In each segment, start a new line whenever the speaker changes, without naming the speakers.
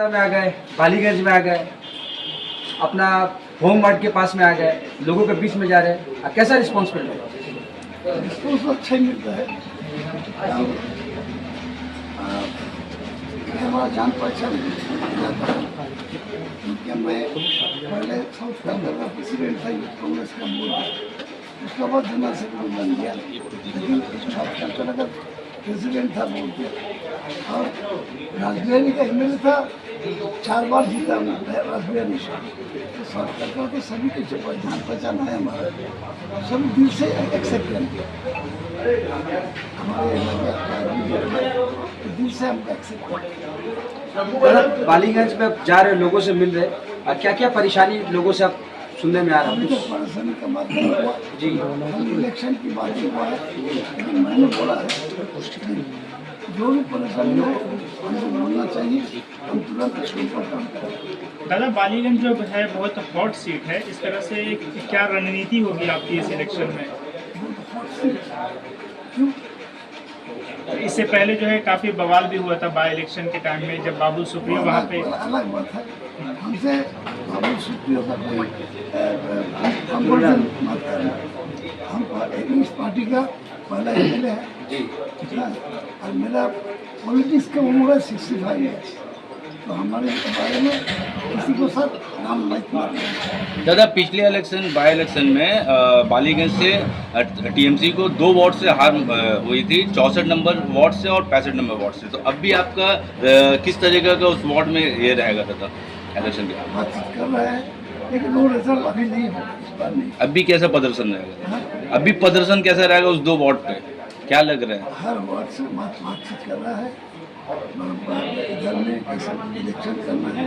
में आ गए, बालीगंज में आ गए, अपना होम वार्ड के पास में आ गए, लोगों के बीच में जा रहे हैं। कैसा रिस्पॉन्स मिल रहा है?
रिस्पॉन्स अच्छा ही मिलता है। हमारा जान पहचान जाता है, क्योंकि मैं पहले साउथ का प्रेसिडेंट था यूथ कांग्रेस का बोर्ड, उसके बाद जनरल सेक्रेटरी बन गया, लेकिन साउथ कैंपन का प्रेसिडेंट था बोर्ड के। और राजबिहारी का एमएलए था, 4 बार जीता राजबिहारी से। तो साउथ कैंपन तो सभी के जान पहचान है हमारा, सभी दिल से एक्सेप्ट करते हमारे दिल से हमको एक्सेप्ट करते।
बालीगंज में आप जा रहे लोगों से मिल रहे, क्या क्या परेशानी लोगों से आप सुनने में आ रहा
अभी
है?
तक परेशानी का बात नहीं हुआ
जी,
हम इलेक्शन की बात ही हुआ है, लेकिन मैंने बोला है जो भी परेशानी हो हमको बोलना चाहिए, हम तुरंत इसके ऊपर काम करें।
दादा, बालीगंज जो है बहुत हॉट सीट है, इस तरह से क्या रणनीति होगी आपकी इस इलेक्शन में?
क्यों?
इससे पहले जो है काफी बवाल भी हुआ था बाई इलेक्शन के टाइम में, जब बाबुल सुप्रियो वहाँ पे।
अलग बात है, हमसे बाबुल सुप्रियो का कोई कंपैरिजन मत करना। हम इस पार्टी का पहला एमएलए है और मेरा पॉलिटिक्स का उम्र है 65 ईयर्स, तो हमारे बारे में किसी को सर नाम नहीं।
दादा, पिछले इलेक्शन बाई इलेक्शन में बालीगंज से टीएमसी को 2 वार्ड से हार हुई थी, 64 नंबर वार्ड से और 65 नंबर वार्ड से। तो अब भी आपका किस तरीके का उस वार्ड में ये रहेगा दादा इलेक्शन के?
बातचीत कर रहे हैं, लेकिन वो रिजल्ट अभी नहीं हो, इस बार नहीं।
अभी कैसा प्रदर्शन रहेगा?
हाँ?
अभी प्रदर्शन कैसा रहेगा उस 2 वार्ड पे, क्या लग रहा है?
हर वार्ड से बातचीत कर रहा है, इधर में कैसा इलेक्शन करना है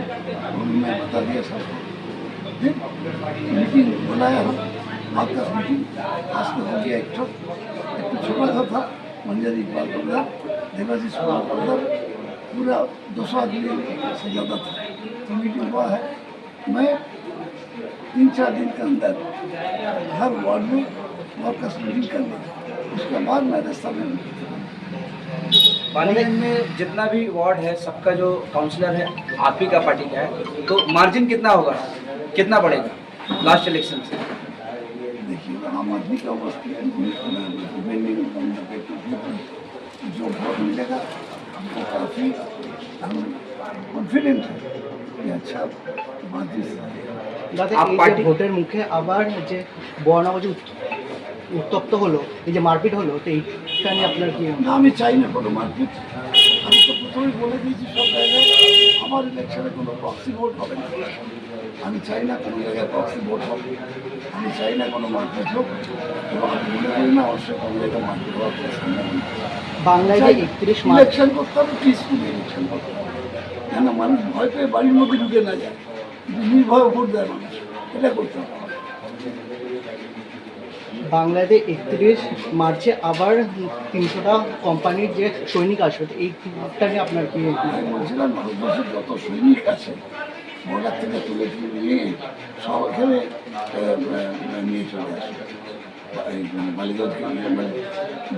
वो भी मैं बता दिया सबको। फिर मीटिंग बुलाया हम, आपका मीटिंग आज तो हो गया। एक छोटा सा था मंजर इकबाल उधर, देवाशीष कुमार उधर, पूरा 200 आदमी से ज़्यादा था, तो मीटिंग हुआ है। मैं 3-4 दिन के अंदर हर वार्ड में वर्कर्स मीटिंग कर ली, उसके बाद मैं रास्ता में।
बालीगंज में जितना भी वार्ड है सबका जो काउंसलर है आप ही का पार्टी का है, तो मार्जिन कितना होगा, कितना बढ़ेगा लास्ट इलेक्शन से?
देखिए, आम आदमी का जो वोट मिलेगा हमको काफ़ी हम कॉन्फिडेंट है कि अच्छा बातचीत।
দাদা,
आप
এই যে
পার্টি-
ভোটের মুখে আবার যে বর্ণাব যে উত্তপ্ত হলো, এই যে মারপিট হলো, তো এইটা নিয়ে আপনার কি?
না, আমি চাই না কোনো মারপিট। আমি তো প্রথমেই বলে দিয়েছি সব জায়গায় আমার ইলেকশনে কোনো প্রক্সি ভোট হবে না। আমি চাই না কোনো জায়গায় প্রক্সি ভোট হবে, আমি চাই না কোনো মারপিট হোক, এবং আমি মনে করি না অবশ্যই কোনো জায়গায় মারপিট হওয়ার কোনো সম্ভাবনা নেই।
বাংলায় যে 31 মার্চ
ইলেকশন করতে হবে, পিসফুলি ইলেকশন করতে হবে, কেন মানুষ ভয় পেয়ে বাড়ির মধ্যে ঢুকে না যায়, নির্ভয়ে ভোট দেয় মানুষ, এটা করতে হবে।
বাংলাতে 31 মার্চে আবার 300টা কোম্পানির যে সৈনিক আসবে, তো এইটা নিয়ে আপনার কি?
আমি বলছিলাম ভারতবর্ষের যত সৈনিক আছে বর্ডার থেকে তুলে তুলে নিয়ে সব এখানে নিয়ে চলে আসে, বালিগঞ্জকে নিয়ে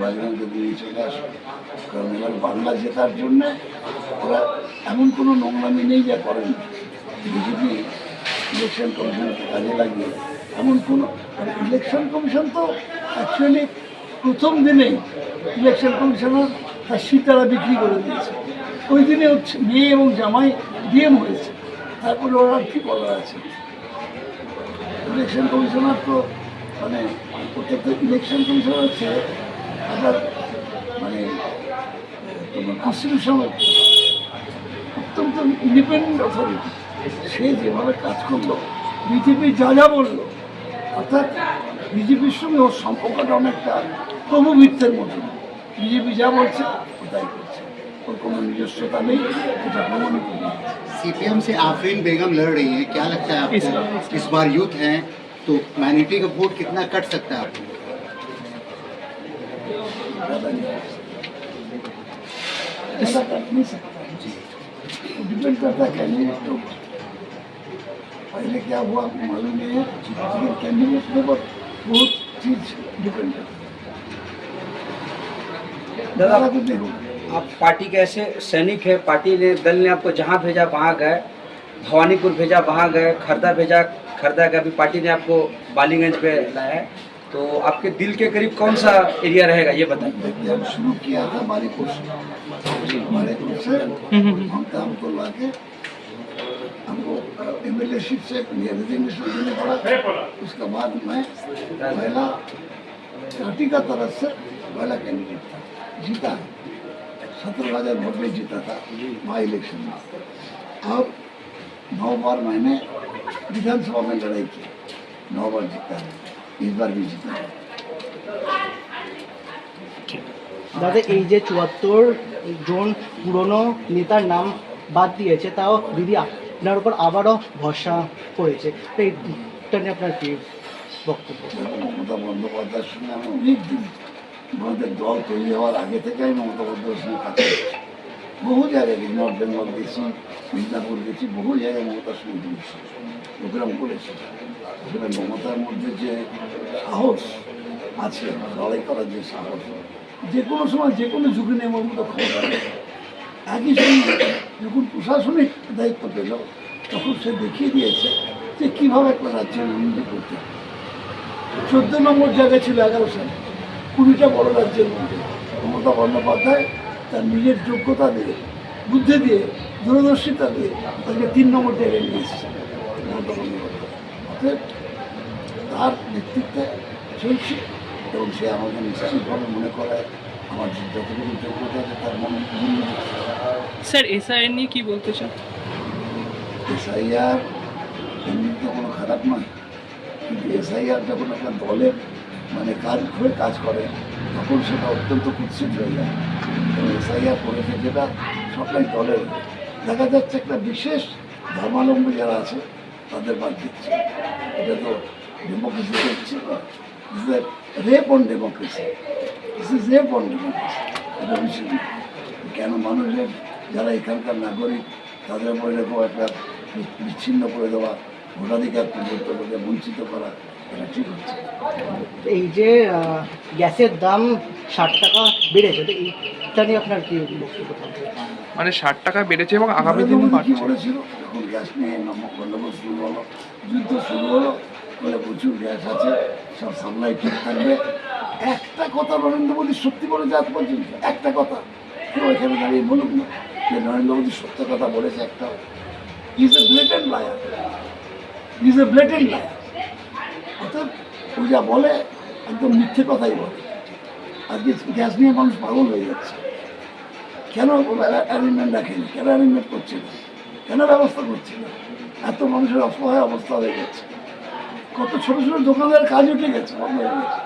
বালিগঞ্জকে নিয়ে চলে আসে। কারণ এবার বাংলা জেতার জন্য ওরা এমন কোনো নোংরামি নেই যা করেন। বিজেপি ইলেকশন কমিশনকে কাজে লাগিয়ে এমন কোনো, ইলেকশন কমিশন তো অ্যাকচুয়ালি প্রথম দিনেই ইলেকশন কমিশনার তার সিটারা বিক্রি করে দিয়েছে, ওই দিনে হচ্ছে মেয়ে এবং জামাই ডিএম হয়েছে, তারপরে ওরা কী বলার আছে? ইলেকশন কমিশনার তো মানে প্রত্যেকটা ইলেকশন কমিশনার হচ্ছে আপনার মানে তোমার কনস্টিটিউশন অত্যন্ত ইন্ডিপেন্ডেন্ট অথরিটি। সে যেভাবে কাজ করলো, বিজেপি যা যা বললো, অর্থাৎ বিজেপির সঙ্গে ওর সম্পর্কটা অনেকটা প্রভুমিত্রের মতো। বিজেপি যা বলছে ও তাই করছে, ওর কোনো নিজস্বতা নেই, এটা প্রমাণিত হয়েছে।
सीपीएम से आफरीन बेगम लड़ रही हैं, क्या लगता है आपको? इस बार यूथ हैं तो माइनॉरिटी का वोट कितना कट सकता है आपको?
ऐसा कर नहीं सकता, डिपेंड करता है कैंडिडेट के ऊपर। पहले क्या हुआ आपको मालूम नहीं है, लेकिन कैंडिडेट के ऊपर बहुत चीज डिपेंड करती है।
दादा,
कुछ नहीं होगा।
आप पार्टी के ऐसे सैनिक है, पार्टी ने दल ने आपको जहाँ भेजा वहाँ गए, भवानीपुर भेजा वहाँ गए, खर्दा भेजा खर्दा गए, अभी पार्टी ने आपको बालीगंज पे लाया है, तो आपके दिल के करीब कौन सा एरिया रहेगा ये बताइए।
देखिए हम शुरू किया था बारीपुर से, हम काम को ला के हमको एमएलएशिप से रिजिग्नेशन देने पड़ा। उसके बाद मैं पहला पार्टी का तरफ से पहला कैंडिडेट था, जीता है, 17,000 वोट में जीता था बाई इलेक्शन में। अब 9 बार मैंने विधानसभा में लड़ाई की, 9 बार जीता है, इस बार भी जीता है।
দাদা এই যে 74 জন পুরনো নেতার নাম বাদ দিয়েছে, তাও দিদি আপনার উপর আবারও ভরসা করেছে, তো এটা নিয়ে আপনার কি বক্তব্য?
মমতা বন্দ্যোপাধ্যায়ের সঙ্গে আমি অনেক দিন, আমাদের দল তৈরি হওয়ার আগে থেকে আমি মমতা বন্দ্যোপাধ্যায়ের সঙ্গে কাজ করছি। বহু জায়গায় গেছি, নর্থ বেঙ্গল গেছি, মিদনাপুর গেছি, বহু জায়গায় মমতার সঙ্গে গিয়েছি, প্রোগ্রাম করেছি। আসলে মমতার মধ্যে যে সাহস আছে, লড়াই করার যে সাহস, যে কোনো সময় যে কোনো ঝুঁকি নেওয়ার মতো ক্ষমতা আছে। একই সঙ্গে যখন প্রশাসনিক দায়িত্ব পেল, তখন সে দেখিয়ে দিয়েছে যে কীভাবে একটা রাজ্যের উন্নতি করতে হবে। 14 নম্বর জায়গায় ছিল 11 সালে, 20টা বড় রাজ্যের মধ্যে মমতা বন্দ্যোপাধ্যায় তার নিজের যোগ্যতা দিয়ে, বুদ্ধি দিয়ে, দূরদর্শিতা দিয়ে তাকে 3 নম্বর জায়গায় নিয়ে এসেছে মমতা বন্দ্যোপাধ্যায়। অতএব তার নেতৃত্বে চলছে এবং সে আমাকে নিশ্চিতভাবে মনে করে আমার যতটুকু যোগ্যতা আছে তার মনে
স্যার এসআইআর নিয়ে কি বলতে চান?
এসআইআর এমনিতে কোনো খারাপ নয়, কিন্তু এসআইআর যখন একটা দলের মানে কাজ করে তখন সেটা অত্যন্ত কুৎসিত হয়ে যায়। এবং এসআইআর করেছে যেটা সবটাই দলের, দেখা যাচ্ছে একটা বিশেষ ধর্মাবলম্বী যারা আছে তাদের বাদ দিচ্ছে। এটা তো ডেমোক্রেসি হচ্ছে না, rape on democracy, this is rape on democracy. এটা বিষয় কেন মানুষের যারা এখানকার নাগরিক তাদের উপর এরকম একটা বিচ্ছিন্ন করে দেওয়া, ভোটাধিকার পর্যন্ত বঞ্চিত করা, এটা ঠিক হচ্ছে।
এই যে গ্যাসের দাম 60 টাকা বেড়েছে, তো এইটা নিয়ে আপনার কি বক্তব্য থাকবে?
মানে 60 টাকা বেড়েছে এবং আগামী দিনে
নরেন্দ্র মোদী কি
বাড়ছে।
বলেছিল যখন গ্যাস নিয়ে গন্ডগোল শুরু হলো, যুদ্ধ শুরু হলো, বলে প্রচুর গ্যাস আছে, সব সাপ্লাই ঠিক থাকবে। একটা কথা নরেন্দ্র মোদী সত্যি বলেছে আজ পর্যন্ত, একটা কথা কেউ এখানে দাঁড়িয়ে বলুক না যে নরেন্দ্র মোদী সত্য কথা বলেছে একটা। Is a ব্লেটেন্ট liar, is a ব্লেটেন্ট liar. অর্থাৎ ও যা বলে একদম মিথ্যে কথাই বলে। আজকে গ্যাস নিয়ে মানুষ পাগল হয়ে যাচ্ছে। কেন অ্যারেঞ্জমেন্ট রাখেনি, কেন অ্যারেঞ্জমেন্ট করছে না, কেন ব্যবস্থা করছে না? এত মানুষের অসহায় অবস্থা হয়ে গেছে। কত ছোটো ছোটো দোকানের কাজ উঠে গেছে, বন্ধ হয়ে গেছে,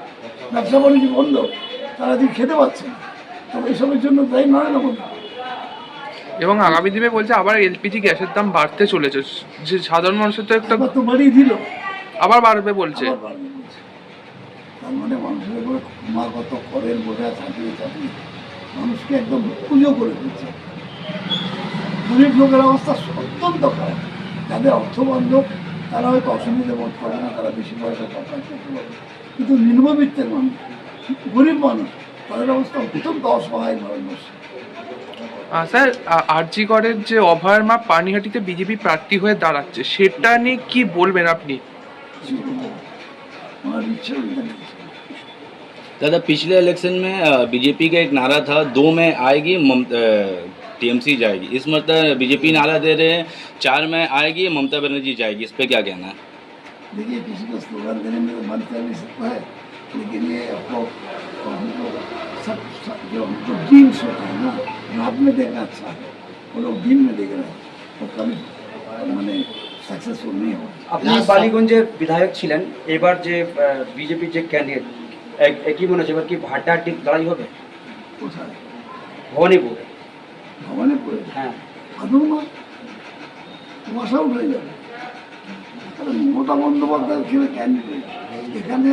ব্যবসা বাণিজ্য বন্ধ, তারা দিন খেতে পাচ্ছে না। তবে এসবের জন্য দায়ী নরেন্দ্র মোদী।
এবং আগামী দিনে বলছে আবার এলপিজি গ্যাসের দাম বাড়তে চলেছে, যে সাধারণ মানুষের তো একটা
একবার তো বাড়িয়ে দিল,
আবার বাড়বে বলছে।
আবার বাড়বে বলছে। তার মানে মানুষের উপরে ক্রমাগত করের বোঝা চাপিয়ে চাপিয়ে মানুষকে একদম পুজো করে দিচ্ছে। গরিব লোকের অবস্থা অত্যন্ত খারাপ। যাদের অর্থবান্ধব তারা হয়তো অসুবিধা বোধ করে না, তারা বেশি পয়সা সরকার করতে পারে, কিন্তু নিম্নবিত্তের মানুষ, গরিব মানুষ, তাদের অবস্থা অত্যন্ত অসহায় মানুষ।
স্যার আরজি করের যে অভয়ের মা পানিহাটিতে বিজেপি প্রার্থী হয়ে দাঁড়াচ্ছে, সেটা নিয়ে কি বলবেন আপনি?
আমার ইচ্ছে
दादा पिछले इलेक्शन में बीजेपी का एक नारा था 2 में आएगी टीएमसी जाएगी, इस मतलब बीजेपी नारा दे रहे हैं 4 में आएगी ममता बनर्जी जाएगी, इस पे क्या कहना है?
देखिए किसी को स्लोगन देने में तो मन कर नहीं सकता है, लेकिन ये आपको सब जो ड्रीम्स होते हैं ना, रात में देखना अच्छा है, वो लोग दिन में देख रहे हैं, वो कभी मैंने सक्सेसफुल नहीं हो।
আপনি বালিগঞ্জের বিধায়ক ছিলেন, এবার যে বিজেপি যে ক্যান্ডিডেট একই মনে হচ্ছে এবার কি হাড্ডাহাড্ডি লড়াই হবে
কোথায়?
ভবানীপুর?
ভবানীপুরে?
হ্যাঁ,
আদৌ না, কুয়াশা উঠে যাবে। কারণ মমতা বন্দ্যোপাধ্যায় ছিল ক্যান্ডিডেট, এখানে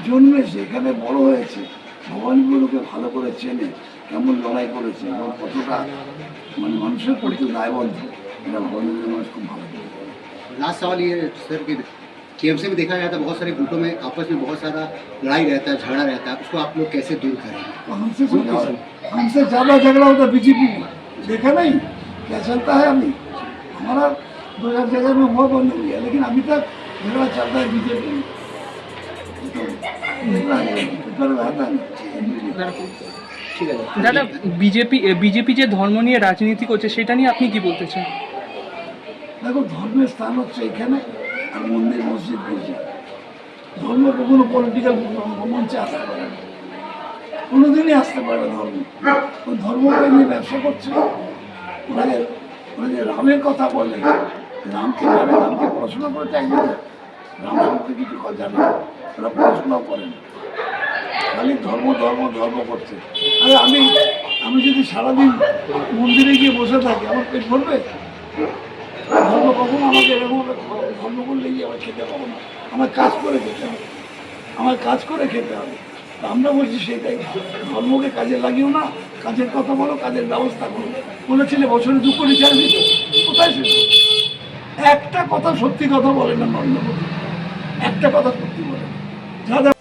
জন্মেছে, এখানে বড় হয়েছে, ভবানীপুরকে ভালো করে চেনে, কেমন লড়াই করেছে এবং কতটা মানে মানুষের প্রতি দায়বদ্ধ, এটা ভবানীপুরের মানুষ খুব ভালো করে।
लास्ट सवाल ये सर कि टीएमसी में देखा जाता है बहुत सारे गुटों में आपस में बहुत सारा लड़ाई रहता है, झगड़ा रहता है, उसको आप लोग कैसे दूर करेंगे?
तो हमसे ज़्यादा झगड़ा होता है बीजेपी में, देखा नहीं क्या चलता है अभी। हमारा 2000 जगह में हुआ बंद हो गया, लेकिन अभी तक झगड़ा चलता है बीजेपी में। तो देखना है, पेपर में आता है।
ঠিক আছে
দাদা বিজেপি যে ধর্ম নিয়ে রাজনীতি করছে সেটা নিয়ে আপনি কি বলতে চান?
দেখো, ধর্মের স্থান হচ্ছে এখানে, আর মন্দির মসজিদ দিয়েছে। ধর্ম কখনো পলিটিক্যাল মঞ্চে আসতে পারে না, কোনোদিনই আসতে পারে না ধর্ম। ওই ধর্মকে নিয়ে ব্যবসা করছে। ওরা যে রামের কথা বলে, রামকে জানে, রামকে পড়াশোনা করেছে একদম, রাম সম্পর্কে কিছু কথা জানে না, ওরা পড়াশোনাও করে না, খালি ধর্ম ধর্ম ধর্ম করছে। আরে আমি যদি সারাদিন মন্দিরে গিয়ে বসে থাকি, আমার পেট ভরবে? ধর্ম কখনো আমাকে এরকম ধর্ম করলে গিয়ে আমার খেতে পাবো না, আমার কাজ করে খেতে হবে, আমার কাজ করে খেতে হবে। তা আমরা বলছি সেটাই, ধর্মকে কাজে লাগিও না, কাজের কথা বলো, কাজের ব্যবস্থা করো। বলেছিলে বছরে 2 কোটি চাল দিত, কোথায় ছিল? একটা কথা সত্যি কথা বলে না নরেন্দ্র মোদী, একটা কথা সত্যি বলে না। যা